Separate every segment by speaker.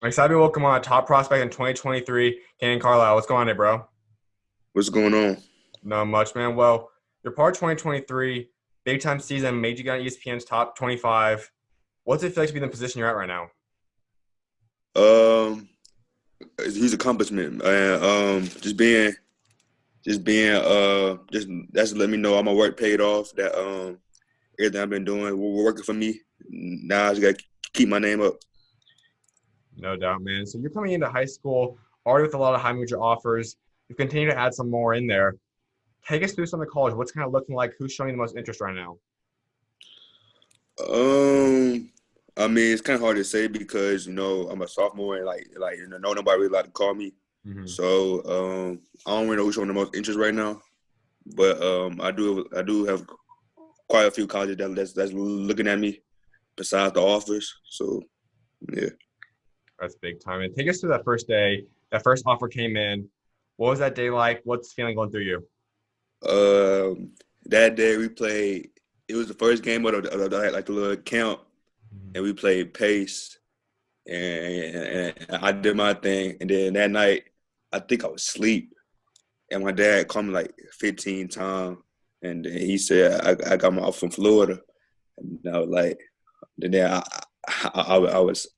Speaker 1: I'm excited to welcome on a top prospect in 2023, Kanaan Carlyle. What's going on, bro?
Speaker 2: What's going on?
Speaker 1: Not much, man. Well, you're part of 2023, big time season, made you get on ESPN's top 25. What's it feel like to be in the position you're at right now?
Speaker 2: Um, it's a huge accomplishment, and just that's let me know all my work paid off. That everything I've been doing, we're working for me. Now I just got to keep my name up.
Speaker 1: No doubt, man. So you're coming into high school already with a lot of high major offers. You continue to add some more in there. Take us through some of the college. What's kind of looking like? Who's showing you the most interest right now?
Speaker 2: Um, I mean, it's kind of hard to say because I'm a sophomore and no nobody really like to call me.
Speaker 1: Hmm.
Speaker 2: So I don't really know who's showing the most interest right now. But I do have quite a few colleges that's looking at me besides the offers. So yeah.
Speaker 1: That's big time. And take us through that first day. That first offer came in. What was that day like? What's the feeling going through you?
Speaker 2: Um, that day we played. It was the first game of like the little camp, and we played pace, and I did my thing. And then that night, I think I was asleep, and my dad called me like 15 times, and then he said I got my offer from Florida, and I was like, then I was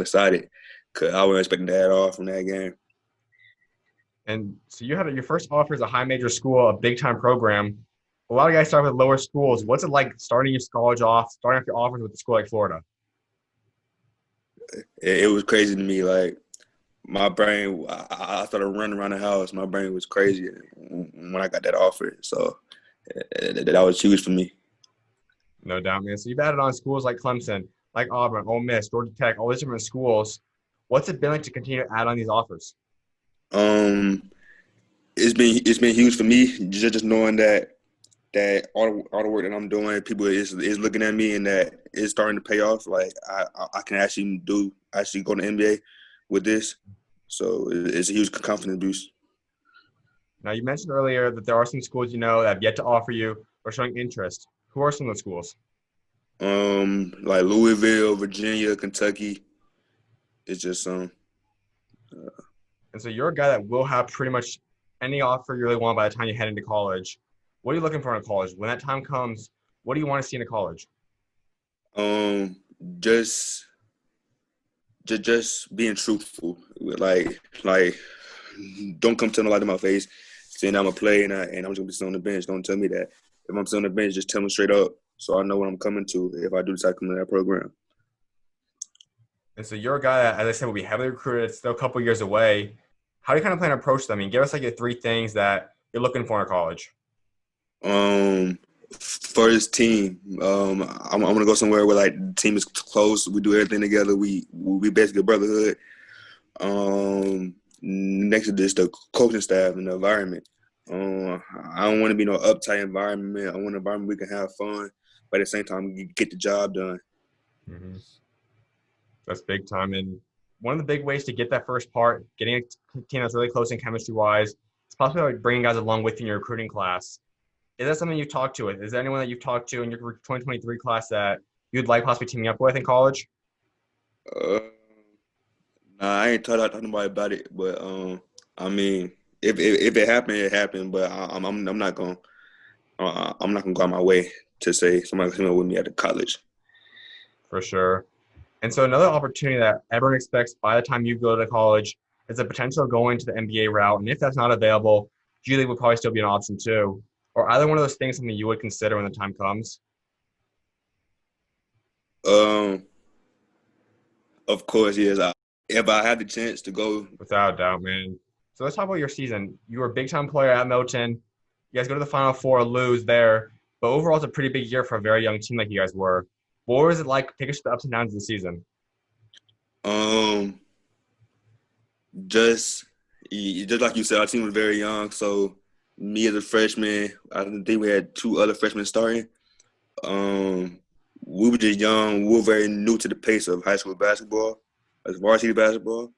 Speaker 2: excited because I wasn't expecting that at all from that game.
Speaker 1: And so you had your first offer as a high major school, a big time program. A lot of guys start with lower schools. What's it like starting your college off, starting off your offers with a school like Florida?
Speaker 2: It was crazy to me. Like my brain, I started running around the house. My brain was crazy when I got that offer. So that was huge for me.
Speaker 1: No doubt, man. So you've added on schools like Clemson, like Auburn, Ole Miss, Georgia Tech, all these different schools. What's it been like to continue to add on these offers?
Speaker 2: Um, it's been huge for me just knowing that all the work that I'm doing, people is looking at me and that it's starting to pay off. Like I can actually go to the NBA with this. So it's a huge confidence boost.
Speaker 1: Now, you mentioned earlier that there are some schools you know that have yet to offer you or showing interest. Who are some of those schools?
Speaker 2: Like Louisville, Virginia, Kentucky. It's just
Speaker 1: And so you're a guy that will have pretty much any offer you really want by the time you head into college. What are you looking for in a college? When that time comes, what do you want to see in a college?
Speaker 2: um just just being truthful. Like don't come tell nobody in my face saying I'm a play and I'm just gonna be sitting on the bench. Don't tell me that. If I'm sitting on the bench, just tell me straight up so I know what I'm coming to if I do decide to come to that program.
Speaker 1: And so you're a guy that, as I said, will be heavily recruited. It's still a couple years away. How do you kind of plan to approach them? I mean, give us like the three things that you're looking for in a college.
Speaker 2: Um, First team. I'm gonna go somewhere where like the team is close. We do everything together. We basically a brotherhood. Next to this, the coaching staff and the environment. I don't want to be no uptight environment. I want an environment we can have fun, but at the same time, we get the job done.
Speaker 1: Hmm. That's big time. And one of the big ways to get that first part, getting a team that's really close in chemistry wise, it's possibly like bringing guys along with you in your recruiting class. Is that something you've talked to? Is there anyone that you've talked to in your 2023 class that you'd like possibly teaming up with in college?
Speaker 2: Uh, nah, I ain't talking about it, but I mean, if it happened, it happened. But I'm not gonna go out my way to say somebody's coming with me at the college.
Speaker 1: For sure. And so another opportunity that everyone expects by the time you go to college is the potential of going to the NBA route. And if that's not available, G League would probably still be an option too. Or either one of those things something you would consider when the time comes.
Speaker 2: Um, of course, yes. If I had the chance to go,
Speaker 1: Without a doubt, man. So let's talk about your season. You were a big time player at Milton. You guys go to the Final Four, lose there. But overall, it's a pretty big year for a very young team like you guys were. What was it like? Take us through the ups and downs of the season.
Speaker 2: um, just just like you said, our team was very young. So me as a freshman, I think we had two other freshmen starting. Um, we were just young. We were very new to the pace of high school basketball, as varsity basketball.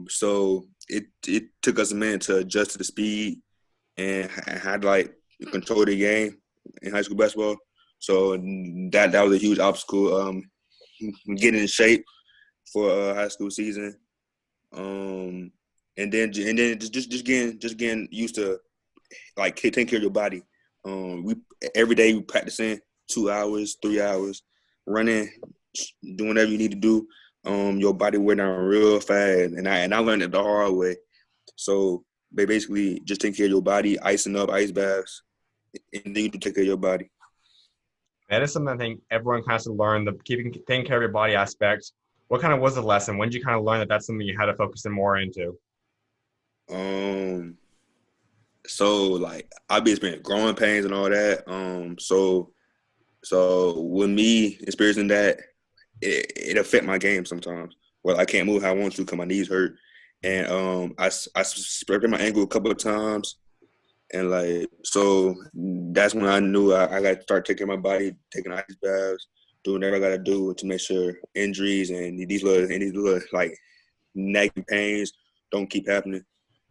Speaker 2: So it took us a minute to adjust to the speed and had like control the game in high school basketball. So that was a huge obstacle. Getting in shape for high school season. And then just getting used to like taking care of your body. We every day we practicing 2 hours, 3 hours, running, doing whatever you need to do. Your body wear down real fast, and I learned it the hard way. So they basically just take care of your body, icing up, ice baths, and then you take care of your body.
Speaker 1: That is something I think everyone has to learn, the taking care of your body aspect. What kind of was the lesson? When did you kind of learn that that's something you had to focus in more into?
Speaker 2: So like I be experiencing growing pains and all that. So with me experiencing that, it affect my game sometimes. Well, I can't move how I want to because my knees hurt, and I sprained my ankle a couple of times, and like so that's when I knew I got to start taking my body, taking ice baths, doing whatever I got to do to make sure injuries and these little like nagging pains don't keep happening.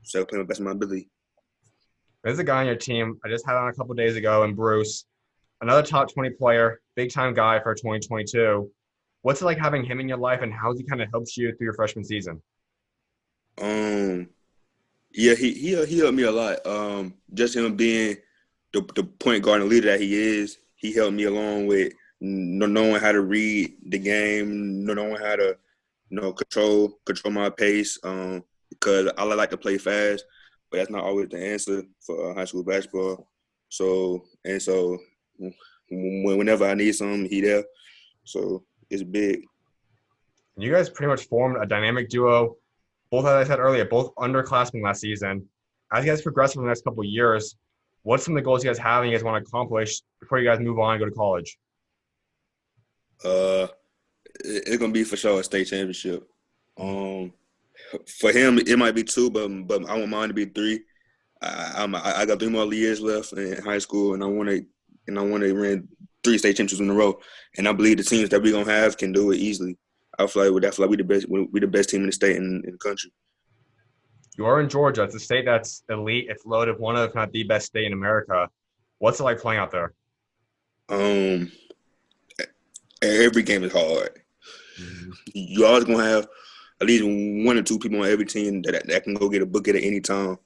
Speaker 2: So playing my best of my ability.
Speaker 1: There's a guy on your team I just had on a couple days ago, and Bruce, another top 20 player, big time guy for 2022. What's it like having him in your life, and how has he kind of helped you through your freshman season?
Speaker 2: Um, yeah, he helped me a lot. Just him being the point guard and leader that he is, he helped me along with knowing how to read the game, knowing how to control my pace. Because I like to play fast, but that's not always the answer for high school basketball. So whenever I need something, he there. So it's big.
Speaker 1: You guys pretty much formed a dynamic duo, both, as I said earlier, both underclassmen last season. As you guys progress over the next couple of years, what's some of the goals you guys have and you guys want to accomplish before you guys move on and go to college?
Speaker 2: Uh, it's gonna be for sure a state championship. For him, it might be two, but I want mine to be three. I got 3 more years left in high school, and I want to win 3 state championships in a row. And I believe the teams that we're gonna have can do it easily. I feel like we the best. We the best team in the state and in the country.
Speaker 1: You are in Georgia. It's a state that's elite. It's loaded, one of, if not the best state in America. What's it like playing out there?
Speaker 2: Um, every game is hard. You always gonna have at least 1 or 2 people on every team that can go get a bucket at any time.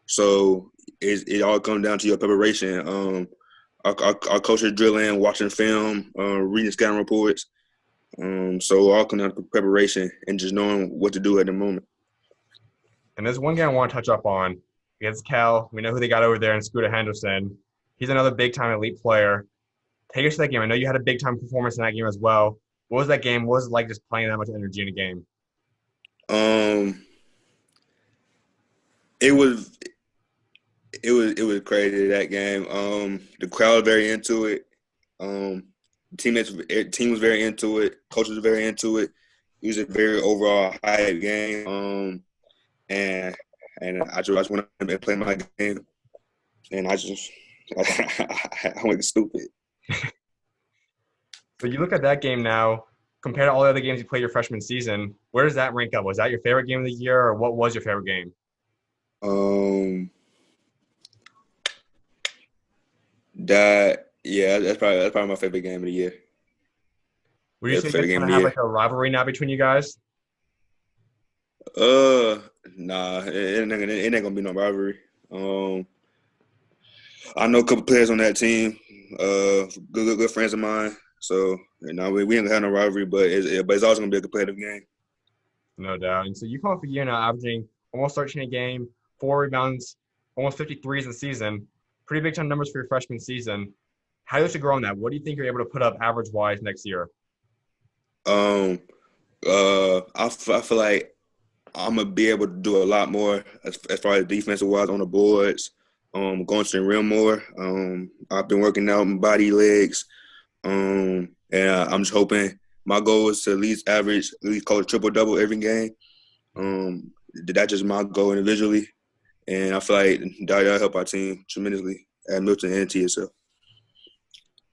Speaker 2: So it all comes down to your preparation. Our coaches drilling, watching film, reading scouting reports. So all comes down to preparation and just knowing what to do at the moment.
Speaker 1: And there's one game I want to touch up on. Against Cal, we know who they got over there in Scooter Henderson. He's another big-time elite player. Take us to that game. I know you had a big-time performance in that game as well. What was that game? What was it like just playing that much energy in a game?
Speaker 2: It was crazy that game. The crowd was very into it. Team was very into it. Coaches were very into it. It was a very overall high game. And I just went up and played my game, and I went stupid.
Speaker 1: So you look at that game now, compared to all the other games you played your freshman season, where does that rank up? Was that your favorite game of the year, or what was your favorite game?
Speaker 2: That's probably my favorite game of the year.
Speaker 1: Would you say you
Speaker 2: Favorite
Speaker 1: guys
Speaker 2: game
Speaker 1: kind
Speaker 2: of
Speaker 1: of
Speaker 2: the
Speaker 1: have
Speaker 2: year.
Speaker 1: like a rivalry now between you guys?
Speaker 2: Nah, it ain't gonna be no rivalry. I know a couple players on that team, good friends of mine. So we ain't gonna have no rivalry, but it's also gonna be a competitive game.
Speaker 1: No doubt. And so you come off a year now averaging almost 13 a game, 4 rebounds, almost 53s in the season. Pretty big time numbers for your freshman season. How do you grow on that? What do you think you're able to put up average-wise next year?
Speaker 2: I feel like I'm gonna be able to do a lot more as far as defensive wise on the boards. Going to the rim more. I've been working out my body, legs. And I'm just hoping my goal is to at least call a triple-double every game. That's just my goal individually. And I feel like that'll help our team tremendously at Milton and TSL.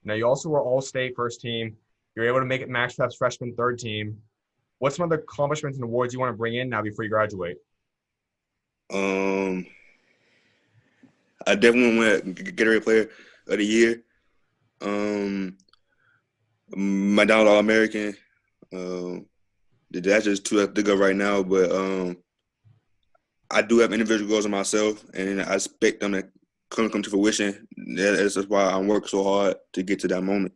Speaker 1: Now, you also were all-state first team. You're able to make it Max Prep's freshman third team. What's some of the accomplishments and awards you want to bring in now before you graduate?
Speaker 2: I definitely want to Gatorade Player of the Year. My Dollar All-American. That's just too to think of right now. But I do have individual goals of myself, and I expect them to come to fruition. That's why I'm working so hard to get to that moment.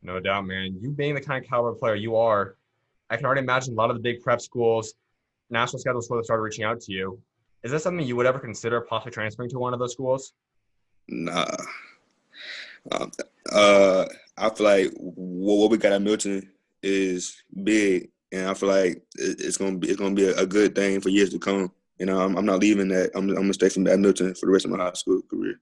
Speaker 1: No doubt, man. You being the kind of caliber player you are, I can already imagine a lot of the big prep schools, national schedule schools started reaching out to you. Is that something you would ever consider possibly transferring to one of those schools?
Speaker 2: Nah, um, uh, I feel like what we got at Milton is big, and I feel like it's gonna be a good thing for years to come. You know, I'm not leaving that. I'm gonna stay from at Milton for the rest of my high school career.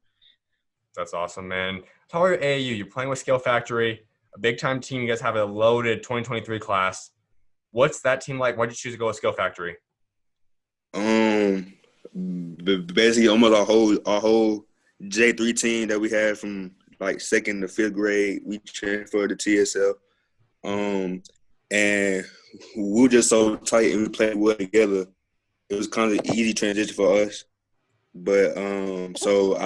Speaker 1: That's awesome, man. Tell me about AAU. You're playing with Skill Factory, a big-time team. You guys have a loaded 2023 class. What's that team like? Why'd you choose to go with Skill Factory?
Speaker 2: Um, Basically almost our whole J3 team that we had from like second to fifth grade, we transferred to TSL. And we were just so tight and we played well together. It was kind of an easy transition for us. But so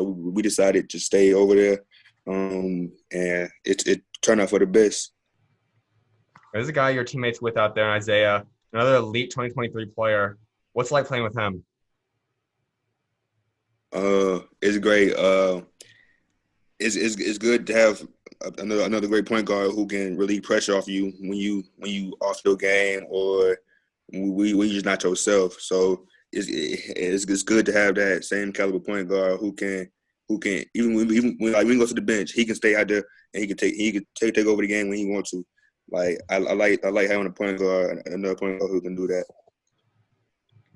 Speaker 2: we decided to stay over there. And it turned out for the best.
Speaker 1: There's a guy your teammates with out there, Isaiah, another elite 2023 player. What's it like playing with him?
Speaker 2: It's great. It's good to have another great point guard who can relieve pressure off you when you off your game or when you just not yourself. So it's good to have that same caliber point guard who can even when like we go to the bench, he can stay out there and he can take over the game when he wants to. Like I like having a point guard, another point guard who can do that.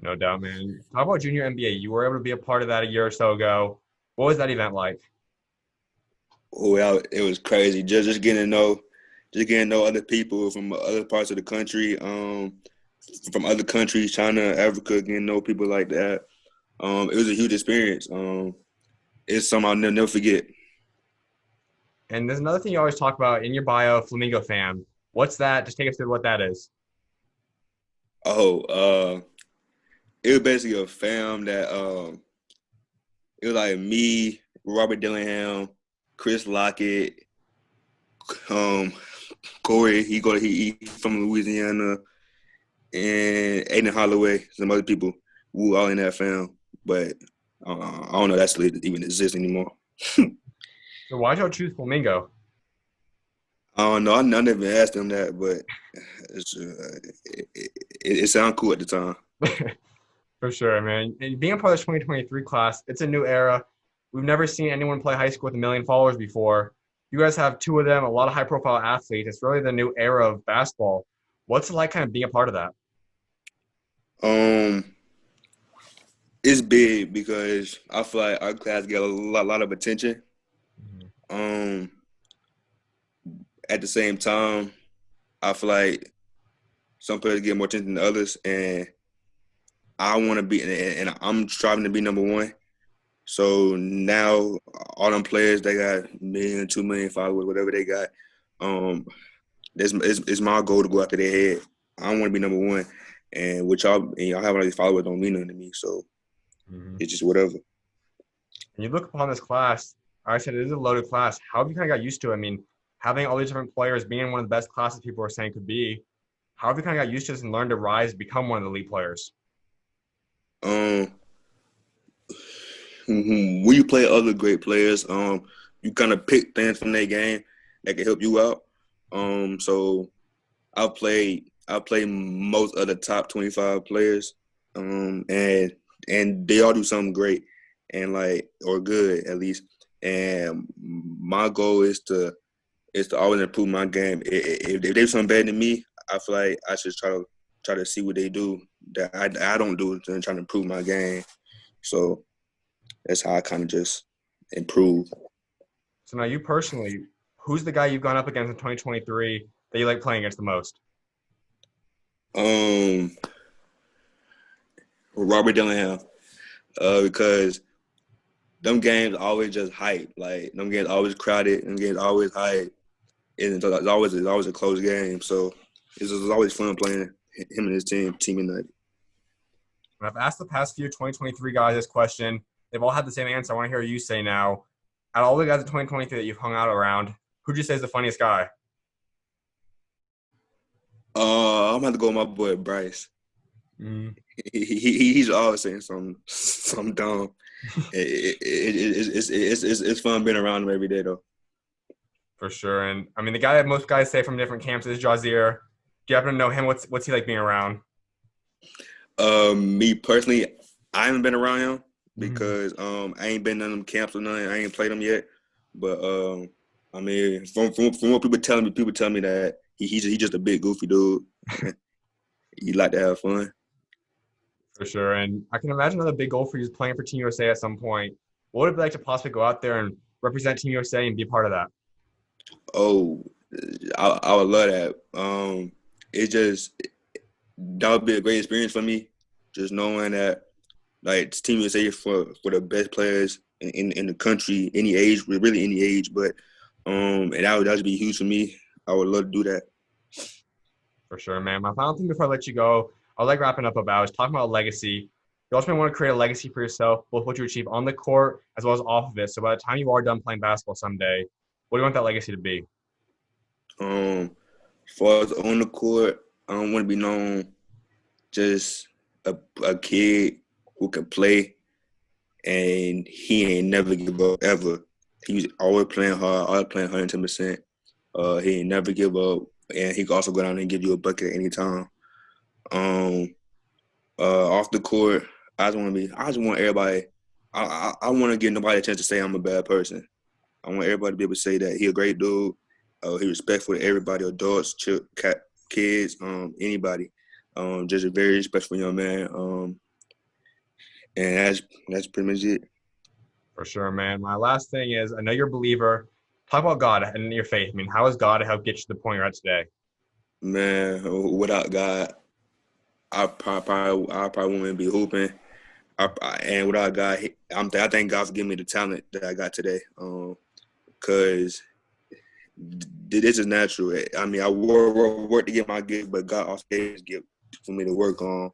Speaker 1: No doubt, man. How about Junior NBA? You were able to be a part of that a year or so ago. What was that event like?
Speaker 2: Oh, yeah, it was crazy. Just getting to know other people from other parts of the country, from other countries, China, Africa, getting to know people like that. It was a huge experience. It's something I'll never forget.
Speaker 1: And there's another thing you always talk about in your bio, Flamingo Fam. What's that? Just take us through what that is.
Speaker 2: Oh, it was basically a fam that it was like me, Robert Dillingham, Chris Lockett, um, Corey. He from Louisiana, and Aiden Holloway, some other people. We were all in that fam, but I don't know if that's even exists anymore.
Speaker 1: So why'd y'all choose Flamingo?
Speaker 2: I don't know. I never asked them that, but it sounded cool at the time.
Speaker 1: For sure, man. And being a part of this 2023 class, it's a new era. We've never seen anyone play high school with 1 million followers before. You guys have two of them, a lot of high-profile athletes. It's really the new era of basketball. What's it like kind of being a part of that?
Speaker 2: Um, it's big because I feel like our class get a lot of attention. Um, at the same time, I feel like some players get more attention than others, and I want to be, and I'm striving to be number one. So now all them players, they got 1 million, 2 million followers, whatever they got. Um, it's my goal to go after their head. I want to be number one, and y'all having all these followers don't mean nothing to me. So
Speaker 1: Mhm.
Speaker 2: it's just whatever.
Speaker 1: And you look upon this class, I said it is a loaded class. How have you kind of got used to it? I mean, having all these different players, being in one of the best classes people are saying could be, how have you kind of got used to this and learned to rise, become one of the elite players?
Speaker 2: Um, when you play other great players, you kind of pick things from their game that can help you out. So I play most of the top 25 players, and they all do something great and like or good at least. And my goal is to always improve my game. If they do something better than me, I feel like I should try to see what they do that I don't do and try to improve my game. So that's how I kind of just improve.
Speaker 1: So now you personally, who's the guy you've gone up against in 2023 that you like playing against the most?
Speaker 2: Um, Robert Dillingham, because them games always just hype. Like them games always crowded. Them games always hype, and it's always a close game. So it's always fun playing him and his team United.
Speaker 1: And I've asked the past few 2023 guys this question. They've all had the same answer. I want to hear you say now. Out of all the guys in 2023 that you've hung out around, who'd you say is the funniest guy?
Speaker 2: I'm gonna have to go with my boy Bryce.
Speaker 1: Mm,
Speaker 2: He's always saying something dumb. It's fun being around him every day though.
Speaker 1: for sure. And I mean, the guy that most guys say from different camps is JaZeera. Do you happen to know him? What's he like being around?
Speaker 2: Me personally, I haven't been around him
Speaker 1: Mhm.
Speaker 2: because I ain't been in them camps or nothing. I ain't played them yet. But I mean, from what people tell me that he just a big goofy dude. He like to have fun.
Speaker 1: For sure. And I can imagine another big goal for you is playing for Team USA at some point. What would it be like to possibly go out there and represent Team USA and be part of that?
Speaker 2: Oh, I would love that. It just that would be a great experience for me. Just knowing that like Team USA for the best players in the country, any age, really any age. But and that would be huge for me. I would love to do that.
Speaker 1: For sure, man. My final thing before I let you go, I like wrapping up about is talking about legacy. You also want to create a legacy for yourself, both what you achieve on the court as well as off of it. So by the time you are done playing basketball someday, what do you want that legacy to be?
Speaker 2: Um, as far as on the court, I don't want to be known just a kid who can play and he ain't never give up ever. He's always playing hard, always playing 110%. He ain't never give up, and he can also go down and give you a bucket at any time. Um, Off the court, I just want everybody. I want to give nobody a chance to say I'm a bad person. I want everybody to be able to say that he a great dude. He respectful to everybody, adults, kids, anybody. Just a very respectful young man. And that's pretty much it.
Speaker 1: For sure, man. My last thing is I know you're a believer. Talk about God and your faith. I mean, how has God helped get you to the point you're at today?
Speaker 2: Man, without God, I probably wouldn't be hooping. And without God, I thank God for giving me the talent that I got today. Cause this is natural. I mean, I work to get my gift, but God also gave His gift for me to work on.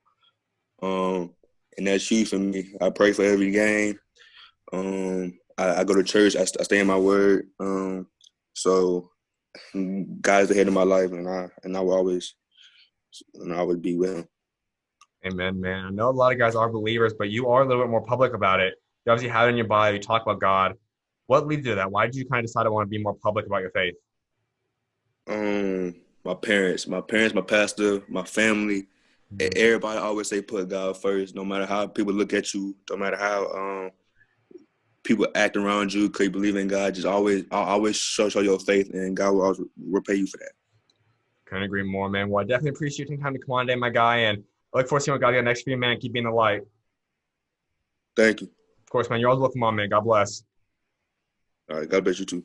Speaker 2: Um, and that's huge for me. I pray for every game. I go to church. I stay in my word. So God is the head of my life, and I will always be with Him.
Speaker 1: Amen, man. I know a lot of guys are believers, but you are a little bit more public about it. You obviously have it in your bio. You talk about God. What leads you to that? Why did you kind of decide to want to be more public about your faith?
Speaker 2: My parents, my pastor, my family,
Speaker 1: Mhm.
Speaker 2: everybody always say put God first. No matter how people look at you, no matter how people act around you, cause you believe in God, just always show your faith, and God will always repay you for that.
Speaker 1: Couldn't agree more, man. Well, I definitely appreciate you taking time to come on today, my guy, and I look forward to seeing what God got next for you, man. Keep being the light.
Speaker 2: Thank you.
Speaker 1: Of course, man. You're always welcome on, man. God bless.
Speaker 2: All right, God bless you too.